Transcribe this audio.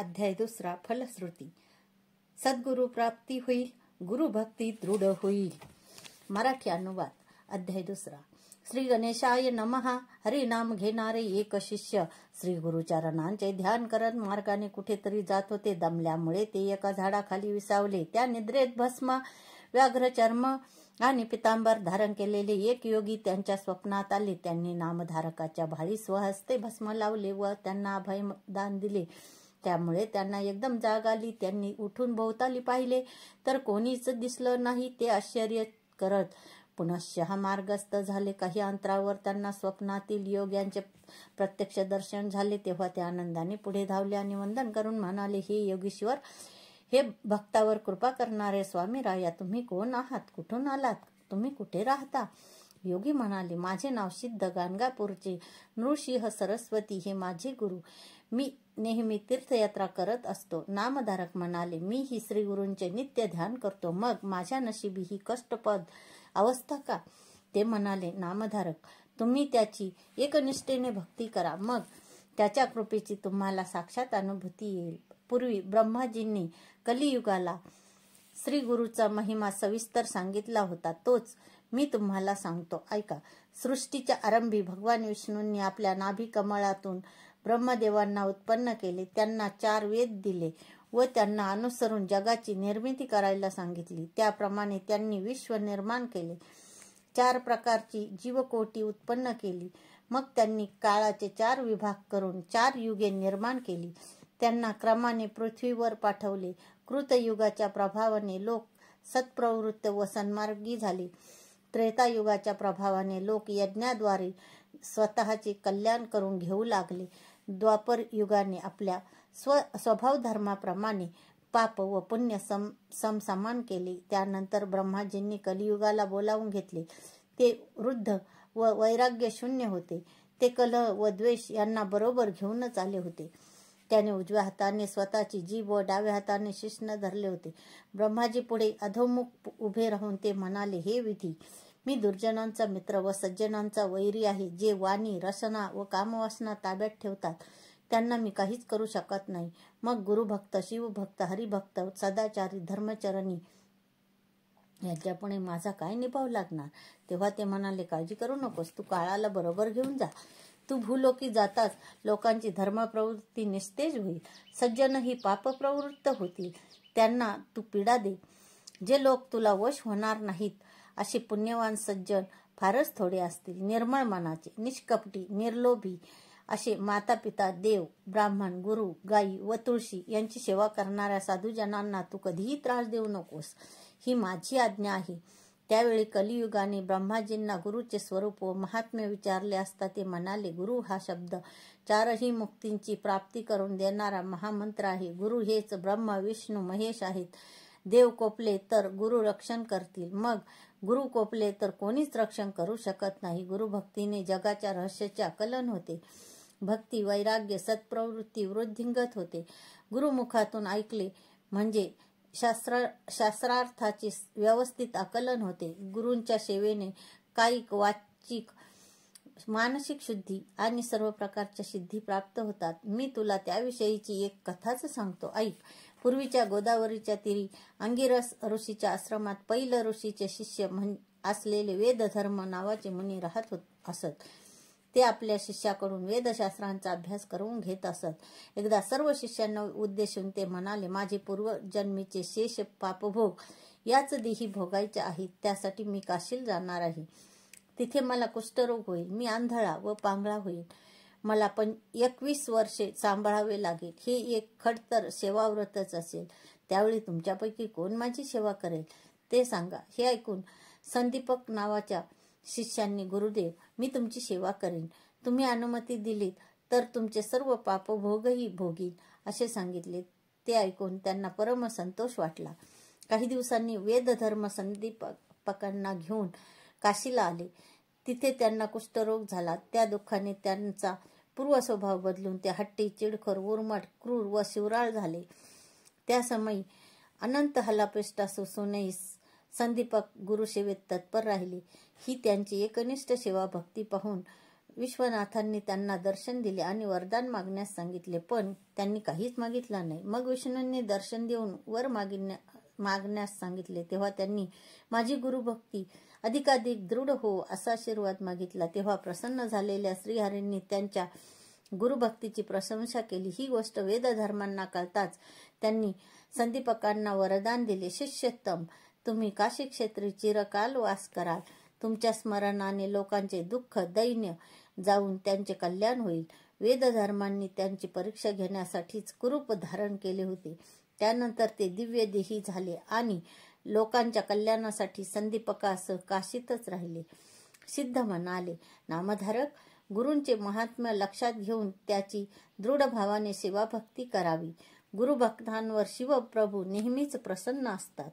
अध्याय 2 फलश्रुती. सद्गुरु प्राप्ती होईल, गुरुभक्ती दृढ होईल. मराठी अनुवाद. अध्याय 2. श्री गणेशाय नमः. हरिनाम घेणारे एक शिष्य श्री गुरुचरणांचे ध्यान करत मार्गाने कुठेतरी जात होते. दमल्यामुळे ते एका झाडाखाली विसावले. त्या निद्रेत भस्म, व्याघ्र चर्म आणि पितांबर धारण केलेले एक योगी त्यांच्या स्वप्नात आले. त्यांनी नामधारकाच्या भाळी स्वहस्ते भस्म लावले व त्यांना अभयदान दिले. त्यामुळे त्यांना एकदम जाग आली. त्यांनी उठून भोवताली पाहिले तर कोणीच दिसलं नाही. ते आश्चर्य करत पुनश्च मार्गस्थ झाले. काही अंतरावर त्यांना स्वप्नातील योग्यांचे प्रत्यक्ष दर्शन झाले. तेव्हा ते आनंदाने पुढे धावले आणि वंदन करून म्हणाले, हे योगीश्वर, हे भक्तावर कृपा करणारे स्वामी राया, तुम्ही कोण आहात? कुठून आलात? तुम्ही कुठे राहता? योगी म्हणाले, माझे नाव सिद्ध गाणगापूरचे नृसिंह सरस्वती हे माझे गुरु. मी नेहमी तीर्थयात्रा करत असतो. नामधारक म्हणाले, मी ही श्री गुरूंचे नित्य ध्यान करतो. मग माझ्या नशिबी ही कष्टपद अवस्था का? ते म्हणाले, नामधारक, तुम्ही त्याची एकनिष्ठेने भक्ती करा, मग त्याच्या कृपेची तुम्हाला साक्षात अनुभूती येईल. पूर्वी ब्रह्माजींनी कलियुगाला श्री गुरुचा महिमा सविस्तर सांगितला होता. तोच मी तुम्हाला सांगतो, ऐका. सृष्टीच्या आरंभी भगवान विष्णूंनी आपल्या नाभी कमळातून ब्रह्मदेवांना उत्पन्न केले. त्यांना 4 वेद दिले व त्यांना अनुसरून जगाची निर्मिती करायला सांगितली. त्याप्रमाणे त्यांनी विश्व निर्माण केले. 4 प्रकारची जीवकोटी उत्पन्न केली. मग त्यांनी काळाचे 4 विभाग करून 4 युगे निर्माण केली. त्यांना क्रमाने पृथ्वीवर पाठवले. कृतयुगाच्या प्रभावाने लोक सत्प्रवृत्त व सन्मार्गी झाले. त्रेतायुगाच्या प्रभावाने लोक यज्ञाद्वारे स्वतःचे कल्याण करून घेऊ लागले. द्वापर युगाने आपल्या स्वभाव धर्माप्रमाणे पाप व पुण्य समसमान केले. त्यानंतर ब्रह्माजींनी कलियुगाला बोलावून घेतले. ते वृद्ध व वैराग्य शून्य होते. ते कलह व द्वेष यांना बरोबर घेऊनच आले होते. त्याने उजव्या हाताने स्वतःची जीभ व डाव्या हाताने शिश्न धरले होते. ब्रह्माजी पुढे अधोमुख उभे राहून ते म्हणाले, हे विधी, मी दुर्जनांचा मित्र व सज्जनांचा वैरी आहे. जे वाणी, रसना व कामवासना ताब्यात ठेवतात त्यांना मी काहीच करू शकत नाही. मग गुरुभक्त, शिवभक्त, हरिभक्त, सदाचारी, धर्मचरणी यांच्यापुढे माझा काय निभाव लागणार? तेव्हा ते म्हणाले, काळजी करू नकोस, तू काळाला बरोबर घेऊन जा. तू भूलोकी जाताच लोकांची धर्मप्रवृत्ती निस्तेज होईल. सज्जनही पापप्रवृत्त होतील. त्यांना तू पीडा दे. जे लोक तुला वश होणार नाहीत असे पुण्यवान सज्जन फारच थोडे असतील. निर्मळ मनाचे, निष्कपटी, निर्लोभी असे माता पिता, देव, ब्राह्मण, गुरु, गायी व तुळशी यांची सेवा करणाऱ्या साधूजनांना तू कधीही त्रास देऊ नकोस. ही माझी आज्ञा आहे. त्यावेळी कलियुगाने ब्रह्माजींना गुरुचे स्वरूप व महात्म्य विचारले असता ते म्हणाले, गुरु हा शब्द 4ही मुक्तींची प्राप्ती करून देणारा महामंत्र आहे. गुरु हेच ब्रह्मा, विष्णू, महेश आहेत. देव कोपले तर गुरु रक्षण करतील. मग गुरु कोपले तर कोणीच रक्षण करू शकत नाही. गुरुभक्तीने जगाच्या रहस्याचे आकलन होते. भक्ती, वैराग्य, सत्प्रवृत्ती वृद्धिंगत होते. गुरुमुखातून ऐकले म्हणजे शास्त्रार्थाचे व्यवस्थित आकलन होते. गुरूंच्या सेवेने कायिक, वाचिक, मानसिक शुद्धी आणि सर्व प्रकारच्या सिद्धी प्राप्त होतात. मी तुला त्याविषयीची एक कथाच सांगतो, ऐक. पूर्वीच्या गोदावरीच्या तीरी अंगिरस ऋषीच्या आश्रमात पैल ऋषीचे शिष्य असलेले वेदधर्म नावाचे मुनी राहत असत. ते आपल्या शिष्याकडून वेदशास्त्रांचा अभ्यास करून घेत असत. एकदा सर्व शिष्यांना उद्देशून ते म्हणाले, माझे पूर्वजन्मीचे शेष पापभोग याच देही भोगायचे आहेत. त्यासाठी मी काशीला जाणार आहे. तिथे मला कुष्ठरोग होईल. मी आंधळा व पांगळा होईल. मला 21 वर्षे सांभाळावे लागेल. हे एक खडतर सेवाव्रतच असेल. त्यावेळी तुमच्यापैकी कोण माझी सेवा करेल ते सांगा. हे ऐकून संदीपक नावाच्या शिष्यांनी, गुरुदेव, मी तुमची सेवा करेन. तुम्ही अनुमती दिलीत तर तुमचे सर्व पापभोगही भोगीन असे सांगितले. ते ऐकून त्यांना परम संतोष वाटला. काही दिवसांनी वेदधर्म संदीपकांना घेऊन काशीला आले. तिथे त्यांना कुष्ठरोग झाला. त्या दुःखाने त्यांचा पूर्व स्वभाव बदलून ते हट्टी, चिडखोर, उर्मट, क्रूर व शिवराळ झाले. त्या समयी अनंत हलापेष्टा सोसूनही संदीपक गुरुसेवेत तत्पर राहिले. ही त्यांची एकनिष्ठ सेवा भक्ती पाहून विश्वनाथांनी त्यांना दर्शन दिले आणि वरदान मागण्यास सांगितले, पण त्यांनी काहीच मागितलं नाही. मग विष्णूंनी दर्शन देऊन वर मागण्यास सांगितले. तेव्हा त्यांनी माझी गुरुभक्ती अधिकाधिक दृढ हो असा आशीर्वाद मागितला. तेव्हा प्रसन्न झालेल्या श्रीहरींनी त्यांच्या गुरुभक्तीची प्रशंसा केली. ही गोष्ट वेदधर्मांना कळताच त्यांनी संदीपकांना वरदान दिले, शिष्योत्तम, तुम्ही काशी क्षेत्री चिरकाल वास कराल. तुमच्या स्मरणाने लोकांचे दुःख दैन्य जाऊन त्यांचे कल्याण होईल. वेदधर्मांनी त्यांची परीक्षा घेण्यासाठीच कुरूप धारण केले होते. त्यानंतर ते दिव्य देही झाले आणि लोकांच्या कल्याणासाठी संदीपकासह काशीतच राहिले. सिद्ध म्हणाले, नामधारक, गुरूंचे महात्म्य लक्षात घेऊन त्याची दृढ भावाने सेवाभक्ती करावी. गुरुभक्तांवर शिवप्रभू नेहमीच प्रसन्न असतात.